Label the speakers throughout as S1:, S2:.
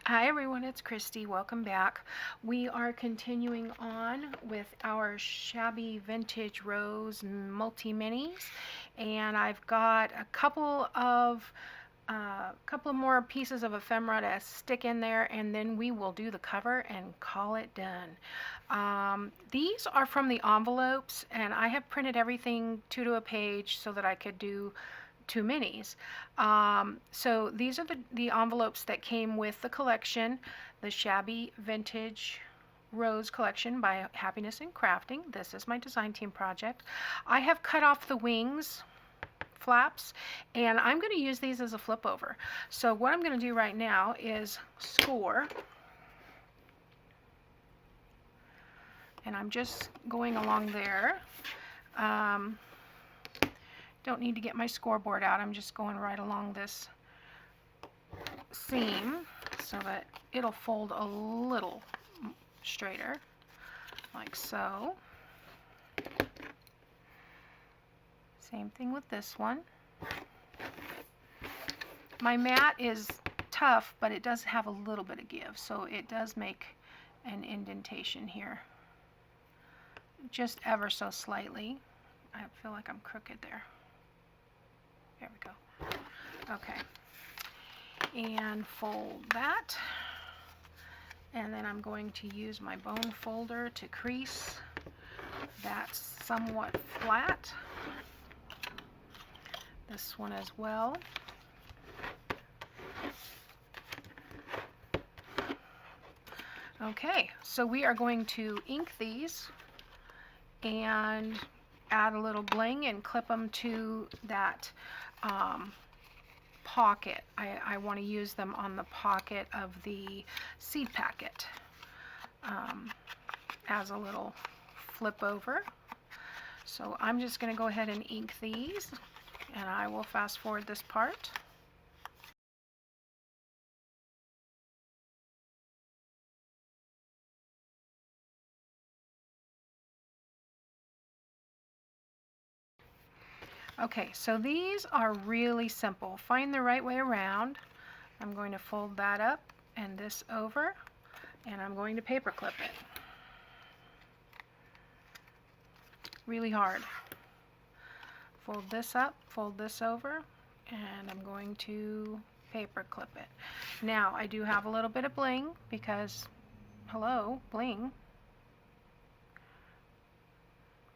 S1: Hi everyone, it's Kristi. Welcome back. We are continuing on with our Shabby Vintage Rose multi-minis, and I've got a couple of more pieces of ephemera to stick in there, and then we will do the cover and call it done. These are from the envelopes, and I have printed everything two to a page so that I could do 2 minis. So these are the envelopes that came with the collection, the Shabby Vintage Rose collection by Happiness in Crafting. This is my design team project. I have cut off the wings flaps, and I'm going to use these as a flip over. So what I'm going to do right now is score, and I'm just going along there. Don't need to get my scoreboard out. I'm just going right along this seam so that it'll fold a little straighter, like so. Same thing with this one. My mat is tough, but it does have a little bit of give, so it does make an indentation here, just ever so slightly. I feel like I'm crooked there. There we go. Okay. And fold that. And then I'm going to use my bone folder to crease that somewhat flat. This one as well. Okay, so we are going to ink these and add a little bling and clip them to that pocket. I want to use them on the pocket of the seed packet as a little flip over. So I'm just going to go ahead and ink these, and I will fast forward this part. Okay, so these are really simple. Find the right way around. I'm going to fold that up and this over, and I'm going to paper clip it. Really hard. Fold this up, fold this over, and I'm going to paper clip it. Now, I do have a little bit of bling because, hello, bling.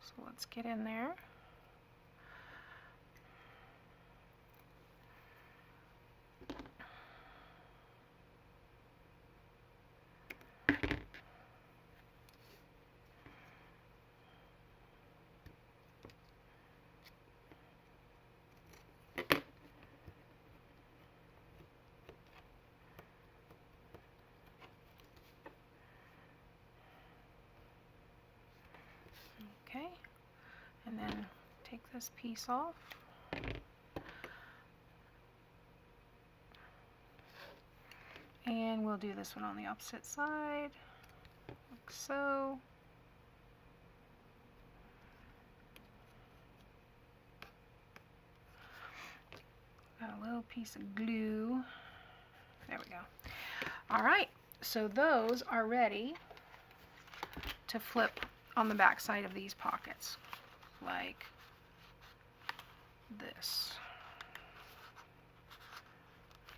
S1: So let's get in there. Okay, and then take this piece off. And we'll do this one on the opposite side, like so. Got a little piece of glue. There we go. All right, so those are ready to flip on the back side of these pockets, like this.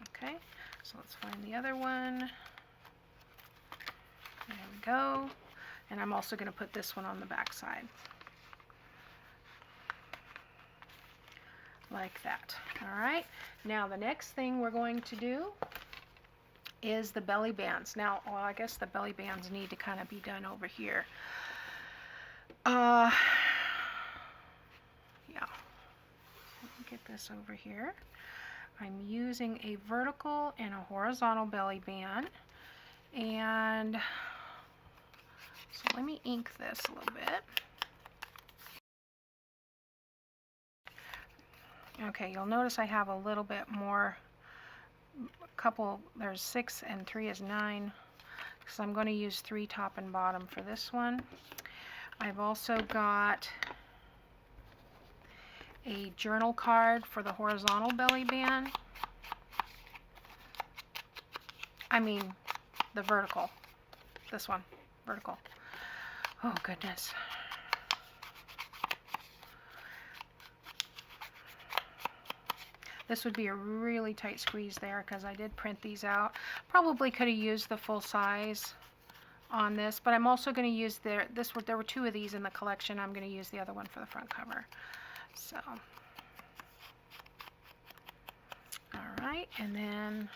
S1: Okay, so let's find the other one. There we go. And I'm also going to put this one on the back side, like that. All right, now the next thing we're going to do is the belly bands. Now, well, I guess the belly bands need to kind of be done over here. Yeah, let me get this over here. I'm using a vertical and a horizontal belly band, and so let me ink this a little bit. Okay, you'll notice I have a little bit more, there's 6 and 3 is 9, because I'm going to use 3 top and bottom for this one. I've also got a journal card for the horizontal belly band. I mean, the vertical. This one, vertical. Oh goodness. This would be a really tight squeeze there because I did print these out. Probably could have used the full size on this, but I'm also going to use there were two of these in the collection. I'm going to use the other one for the front cover. So, all right, and then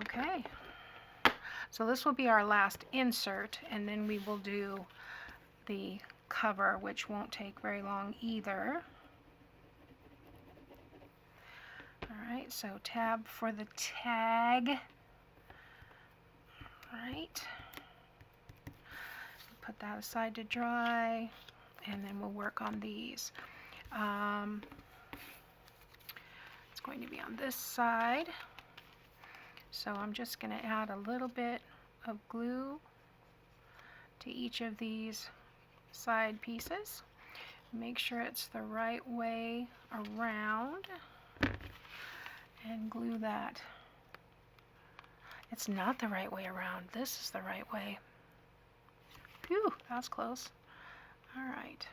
S1: okay. So this will be our last insert, and then we will do the cover, which won't take very long either. All right, so tab for the tag. All right. Put that aside to dry, and then we'll work on these. It's going to be on this side. So I'm just going to add a little bit of glue to each of these side pieces. Make sure it's the right way around and glue that. It's not the right way around. This is the right way. Phew, that's close. All right.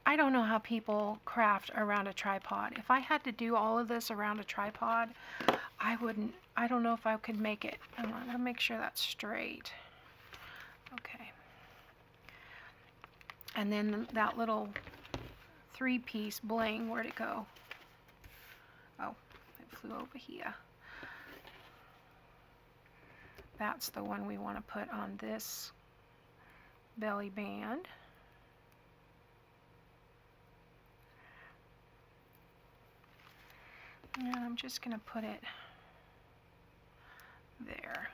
S1: I don't know how people craft around a tripod. If I had to do all of this around a tripod, I don't know if I could make it. I'm gonna make sure that's straight. Okay. And then that little 3-piece bling, where'd it go? Oh, it flew over here. That's the one we want to put on this belly band. And I'm just going to put it there.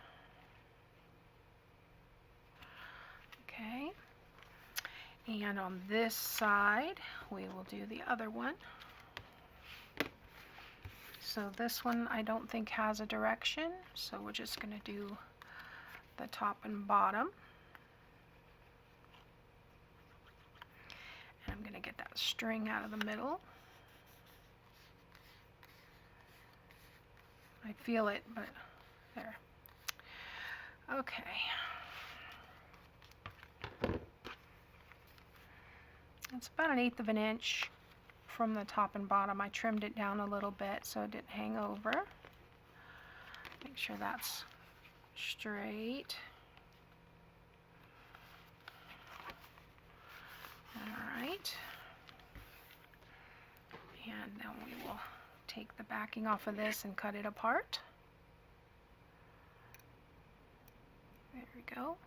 S1: Okay. And on this side, we will do the other one. So this one I don't think has a direction, so we're just going to do the top and bottom. And I'm going to get that string out of the middle. I feel it, but there. Okay. It's about 1/8 of an inch from the top and bottom. I trimmed it down a little bit so it didn't hang over. Make sure that's straight. All right. And then we will take the backing off of this and cut it apart. There we go.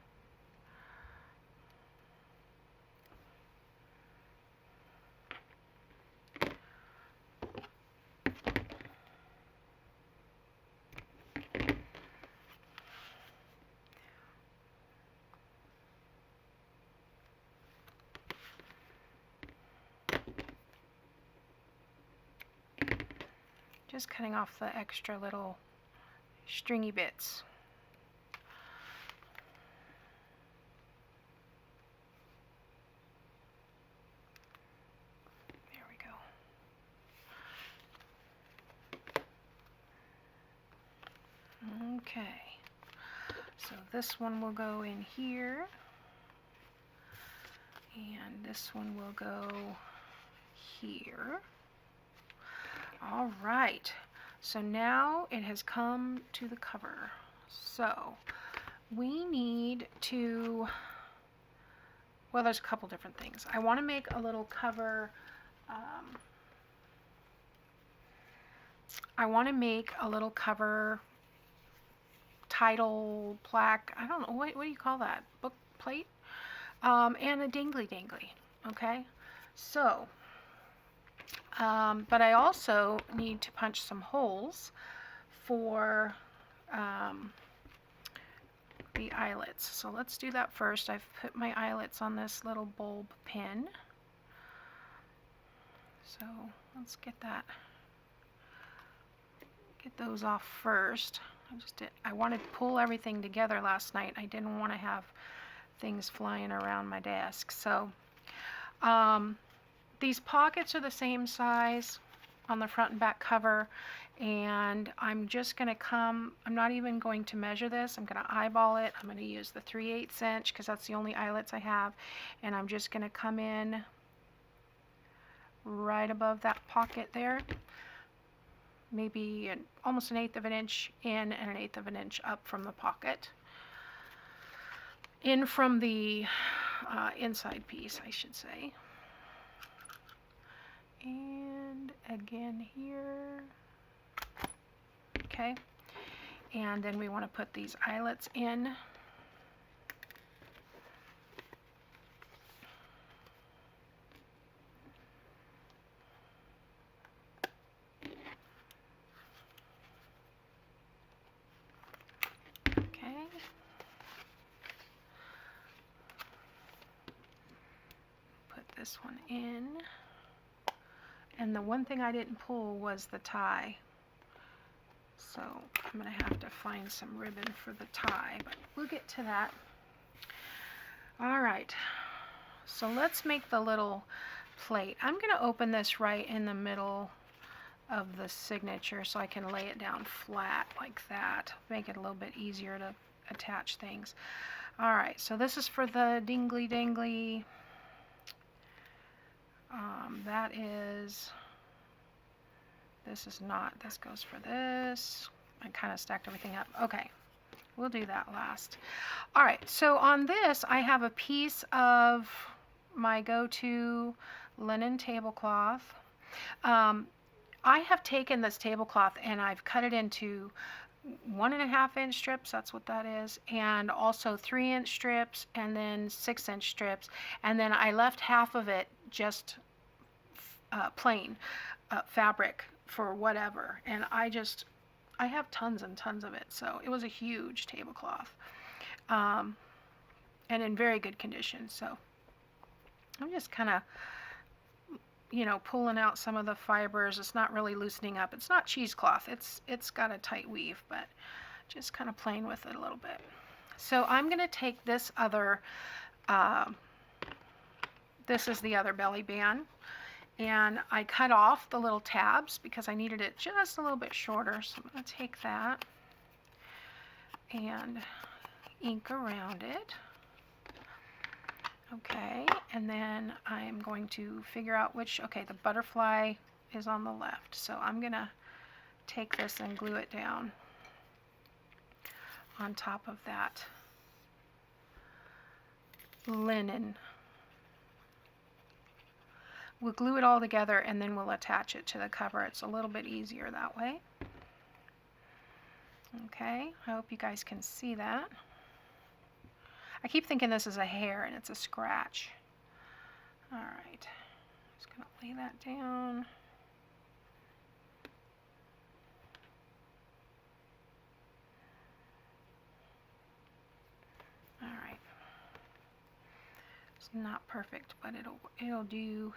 S1: Just cutting off the extra little stringy bits. There we go. Okay, so this one will go in here, and this one will go here. All right, so now it has come to the cover. So we need to, well, there's a couple different things. I want to make a little cover. I want to make a little cover title plaque. I don't know, what do you call that? Book plate? And a dangly. Okay, so but I also need to punch some holes for the eyelets. So let's do that first. I've put my eyelets on this little bulb pin. So let's get that get those off first. I wanted to pull everything together last night. I didn't want to have things flying around my desk. So these pockets are the same size on the front and back cover, and I'm just going to I'm not even going to measure this. I'm going to eyeball it. I'm going to use the 3/8 inch because that's the only eyelets I have, and I'm just going to come in right above that pocket there, maybe almost 1/8 of an inch in and 1/8 of an inch up from the pocket, in from the inside piece, I should say. And again here. Okay, and then we want to put these eyelets in. Okay. Put this one in. And the one thing I didn't pull was the tie. So I'm going to have to find some ribbon for the tie, but we'll get to that. All right, so let's make the little plate. I'm going to open this right in the middle of the signature so I can lay it down flat like that. Make it a little bit easier to attach things. All right, so this is for the dingly dangly. That is, this is not, this goes for this. I kind of stacked everything up. Okay, we'll do that last. All right, so on this, I have a piece of my go-to linen tablecloth. I have taken this tablecloth and I've cut it into 1.5 inch strips, that's what that is, and also 3 inch strips, and then 6 inch strips, and then I left half of it just plain fabric for whatever, and I have tons and tons of it, so it was a huge tablecloth, and in very good condition. So I'm just kind of, you know, pulling out some of the fibers. It's not really loosening up. It's not cheesecloth. It's got a tight weave, but just kind of playing with it a little bit. So I'm going to take this other, this is the other belly band, and I cut off the little tabs because I needed it just a little bit shorter. So I'm going to take that and ink around it. Okay, and then I'm going to figure out which, okay, the butterfly is on the left. So I'm going to take this and glue it down on top of that linen. We'll glue it all together and then we'll attach it to the cover. It's a little bit easier that way. Okay, I hope you guys can see that. I keep thinking this is a hair and it's a scratch. All right, just gonna lay that down. All right, it's not perfect, but it'll do.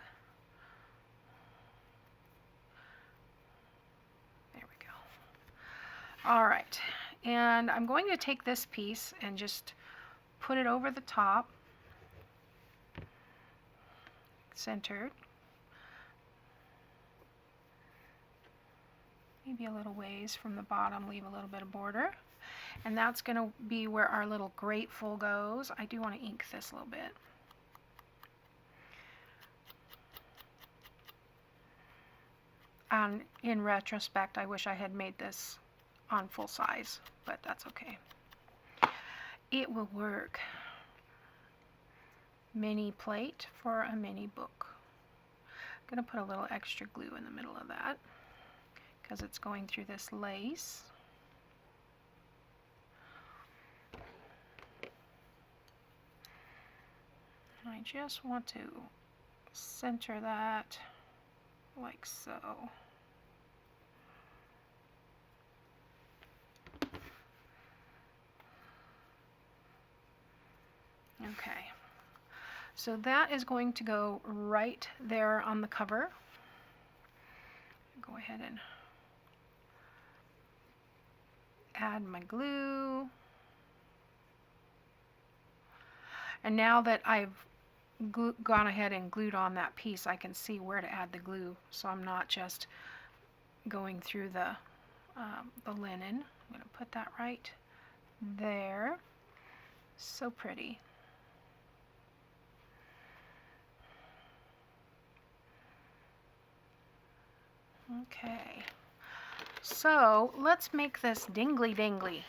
S1: There we go. All right, and I'm going to take this piece and just put it over the top, centered, maybe a little ways from the bottom, leave a little bit of border, and that's going to be where our little grateful goes. I do want to ink this a little bit. In retrospect, I wish I had made this on full size, but that's okay. It will work. Mini plate for a mini book. I'm going to put a little extra glue in the middle of that because it's going through this lace. I just want to center that like so. Okay, so that is going to go right there on the cover. Go ahead and add my glue. And now that I've gone ahead and glued on that piece, I can see where to add the glue, so I'm not just going through the linen. I'm going to put that right there. So pretty. Okay, so let's make this dingly dingly.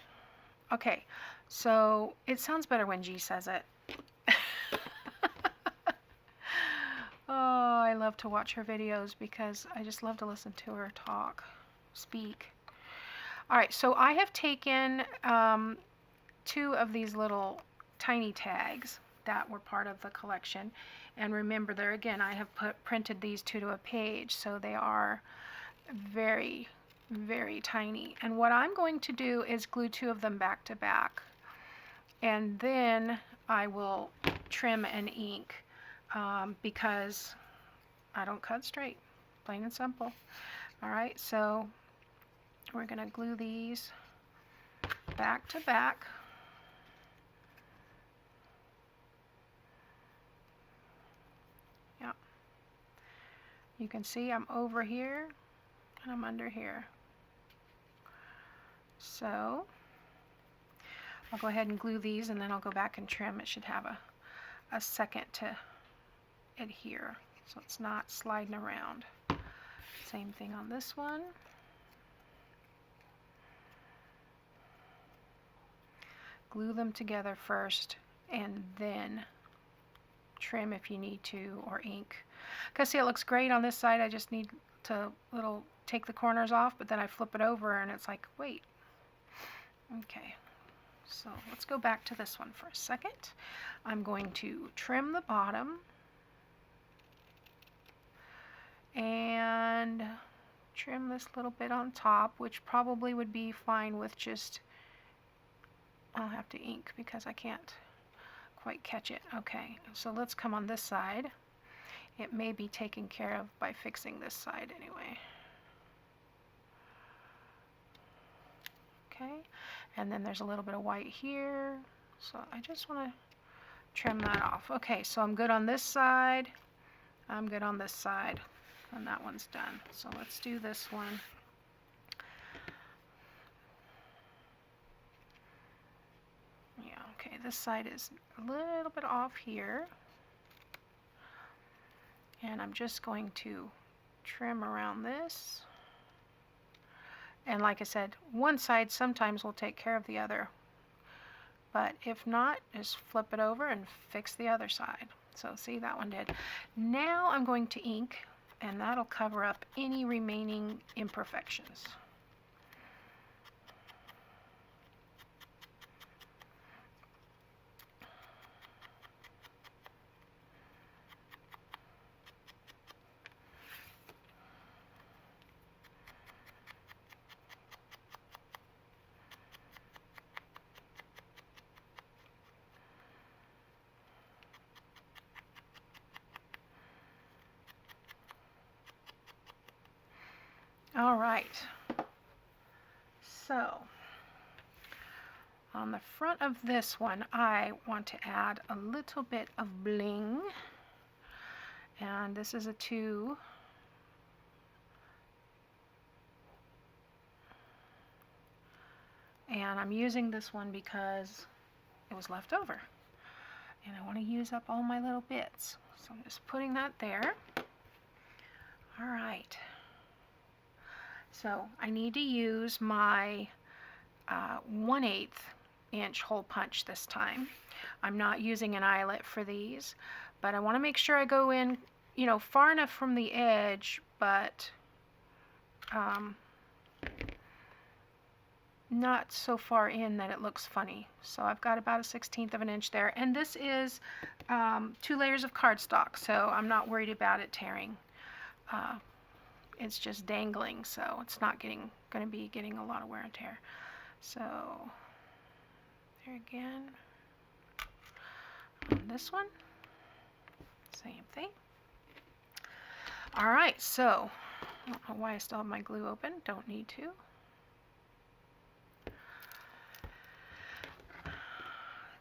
S1: Okay, so it sounds better when G says it. Oh, I love to watch her videos because I just love to listen to her speak. All right, so I have taken 2 of these little tiny tags that were part of the collection, and remember, there again, I have printed these 2 to a page, so they are very, very tiny. And what I'm going to do is glue 2 of them back to back, and then I will trim and ink because I don't cut straight, plain and simple. All right, so we're going to glue these back to back. Yeah, you can see I'm over here and I'm under here. So I'll go ahead and glue these, and then I'll go back and trim. It should have a second to adhere, so it's not sliding around. Same thing on this one. Glue them together first and then trim if you need to, or ink. Because see, it looks great on this side. I just need to take the corners off, but then I flip it over and it's like, wait. Okay, so let's go back to this one for a second. I'm going to trim the bottom and trim this little bit on top, which probably would be fine with just, I'll have to ink because I can't quite catch it. Okay, so let's come on this side. It may be taken care of by fixing this side anyway. Okay, and then there's a little bit of white here, so I just want to trim that off. Okay, so I'm good on this side, I'm good on this side, and that one's done. So let's do this one. Yeah, okay, this side is a little bit off here, and I'm just going to trim around this. And like I said, one side sometimes will take care of the other, but if not, just flip it over and fix the other side. So see, that one did. Now I'm going to ink, and that'll cover up any remaining imperfections. All right, so on the front of this one, I want to add a little bit of bling, and this is a 2. And I'm using this one because it was left over, and I want to use up all my little bits. So I'm just putting that there. All right. So I need to use my 1/8 inch hole punch this time. I'm not using an eyelet for these, but I want to make sure I go in, you know, far enough from the edge, but not so far in that it looks funny. So I've got about a 1/16 of an inch there, and this is 2 layers of cardstock, so I'm not worried about it tearing. It's just dangling, so it's not going to be getting a lot of wear and tear. So there again, on this one, same thing. All right, so I don't know why I still have my glue open. Don't need to.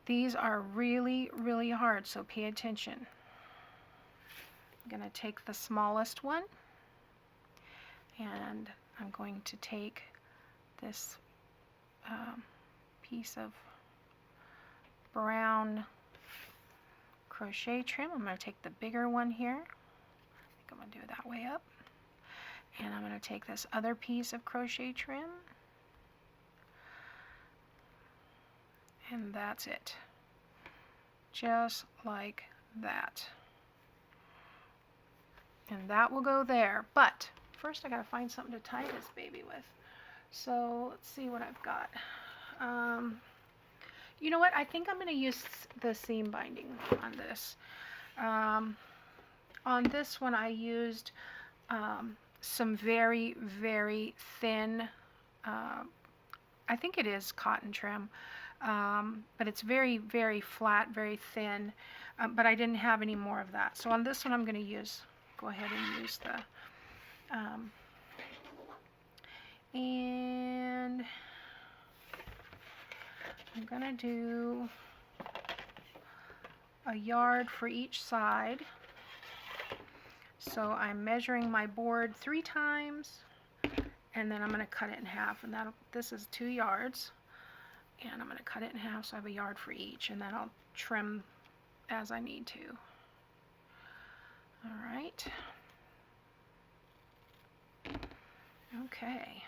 S1: These are really, really hard, so pay attention. I'm going to take the smallest one, and I'm going to take this piece of brown crochet trim. I'm going to take the bigger one here. I think I'm going to do it that way up. And I'm going to take this other piece of crochet trim. And that's it. Just like that. And that will go there. But first I got to find something to tie this baby with. So let's see what I've got. You know what? I think I'm going to use the seam binding on this. On this one I used some very, very thin, I think it is cotton trim, but it's very, very flat, very thin, but I didn't have any more of that. So on this one I'm going to go ahead and use the, and I'm going to do a yard for each side. So I'm measuring my board 3 times, and then I'm going to cut it in half, and this is 2 yards, and I'm going to cut it in half so I have a yard for each, and then I'll trim as I need to. All right. Okay.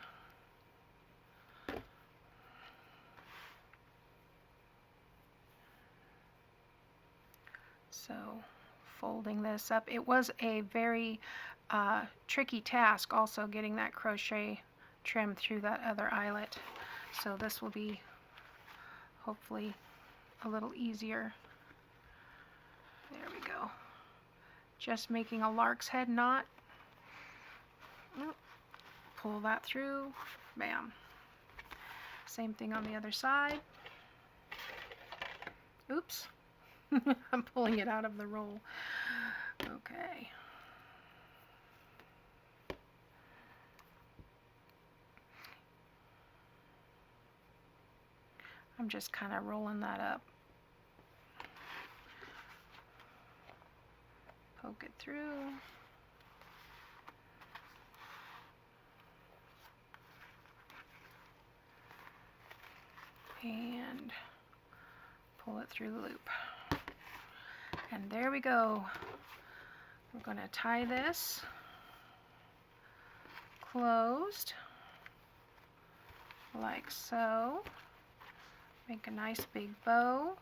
S1: So folding this up, it was a very tricky task also getting that crochet trim through that other eyelet. So this will be hopefully a little easier. There we go. Just making a lark's head knot. Pull that through. Bam. Same thing on the other side. Oops. I'm pulling it out of the roll. Okay. I'm just kind of rolling that up. Poke it through. And pull it through the loop. And there we go. We're going to tie this closed like so. Make a nice big bow.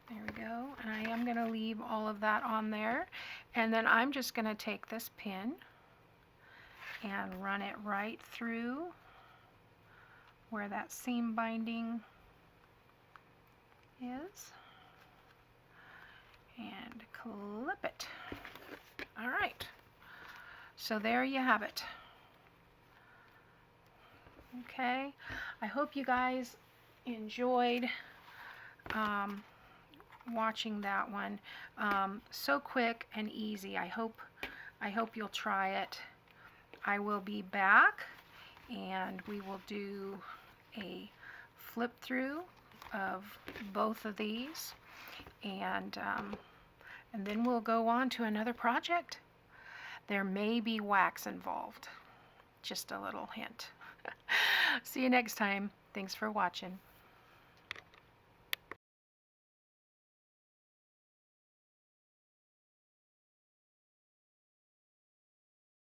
S1: There we go. And I am going to leave all of that on there. And then I'm just going to take this pin and run it right through where that seam binding is, and clip it. All right, so there you have it. Okay, I hope you guys enjoyed watching that one. So quick and easy. I hope you'll try it. I will be back and we will do a flip through of both of these, and then we'll go on to another project. There may be wax involved. Just a little hint. See you next time. Thanks for watching.